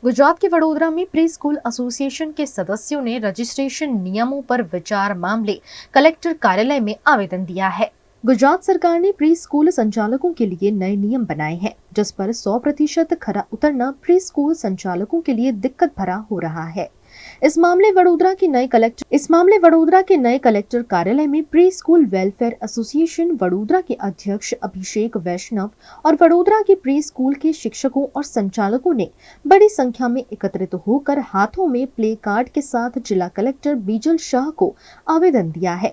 गुजरात के वडोदरा में pre school association के सदस्यों ने रजिस्ट्रेशन नियमों पर विचार मामले कलेक्टर कार्यालय में आवेदन दिया है। गुजरात सरकार ने प्री स्कूल संचालकों के लिए नए नियम बनाए हैं, जिस पर 100% खरा उतरना प्री स्कूल संचालकों के लिए दिक्कत भरा हो रहा है। इस मामले वडोदरा के नए कलेक्टर कार्यालय में pre school welfare association Vadodara के अध्यक्ष अभिषेक वैष्णव और वडोदरा के प्री स्कूल के शिक्षकों और संचालकों ने बड़ी संख्या में एकत्रित होकर हाथों में प्ले कार्ड के साथ जिला कलेक्टर बीजल शाह को आवेदन दिया है।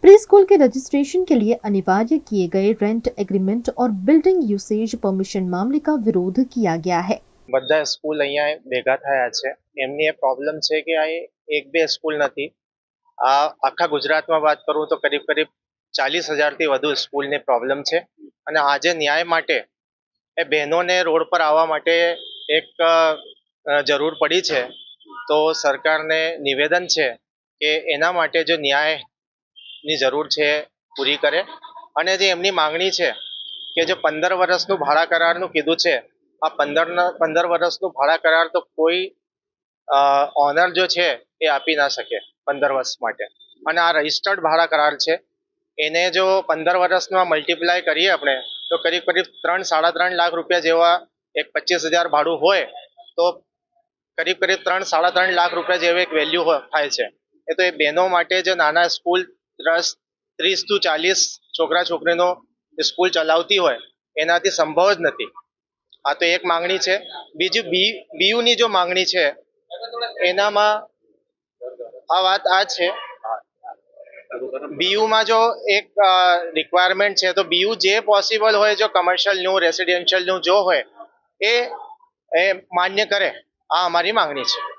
प्री स्कूल के रजिस्ट्रेशन के लिए अनिवार्य किए गए रेंट एग्रीमेंट और बिल्डिंग यूसेज परमिशन मामले का विरोध किया गया है। બધા સ્કૂલ અહીંયા ભેગા થયા છે। એમની એ પ્રોબ્લેમ છે કે આ એક બે સ્કૂલ નથી, આ આખા ગુજરાતમાં વાત કરું તો કરીબ 40,000 થી વધુ સ્કૂલની પ્રોબ્લેમ છે। અને આજે ન્યાય માટે એ બહેનોને રોડ પર આવવા માટે એક જરૂર પડી છે। તો સરકારને નિવેદન છે કે એના માટે જો ન્યાયની જરૂર છે પૂરી કરે। અને જે એમની માંગણી છે કે જે 15 વર્ષનું ભાડા કરારનું કીધું છે, આ 15 વર્ષનું ભાડા કરાર તો કોઈ ઓનર જો છે એ આપી ના શકે 15 વર્ષ માટે। અને આ રજિસ્ટર્ડ ભાડા કરાર છે, એને જો 15 વર્ષમાં મલ્ટીપ્લાય કરીએ આપણે તો કરીબ 3-3.5 લાખ રૂપિયા જેવા, એક 25,000 ભાડું હોય તો કરીબ 3-3.5 લાખ રૂપિયા જેવું એક વેલ્યુ થાય છે। એ તો એ બહેનો માટે જે નાના સ્કૂલ 30 થી 40 છોકરા છોકરીનો સ્કૂલ ચલાવતી હોય એનાથી સંભવ જ નથી। આ તો એક માંગણી છે। બીજું બીયુની જો માંગણી છે એનામાં આ વાત આ છે, બીયુમાં જો એક રિક્વાયરમેન્ટ છે તો બીયુ જે પોસિબલ હોય, જો કમર્શિયલનું રેસિડેન્શિયલનું જો હોય એ માન્ય કરે, આ અમારી માંગણી છે।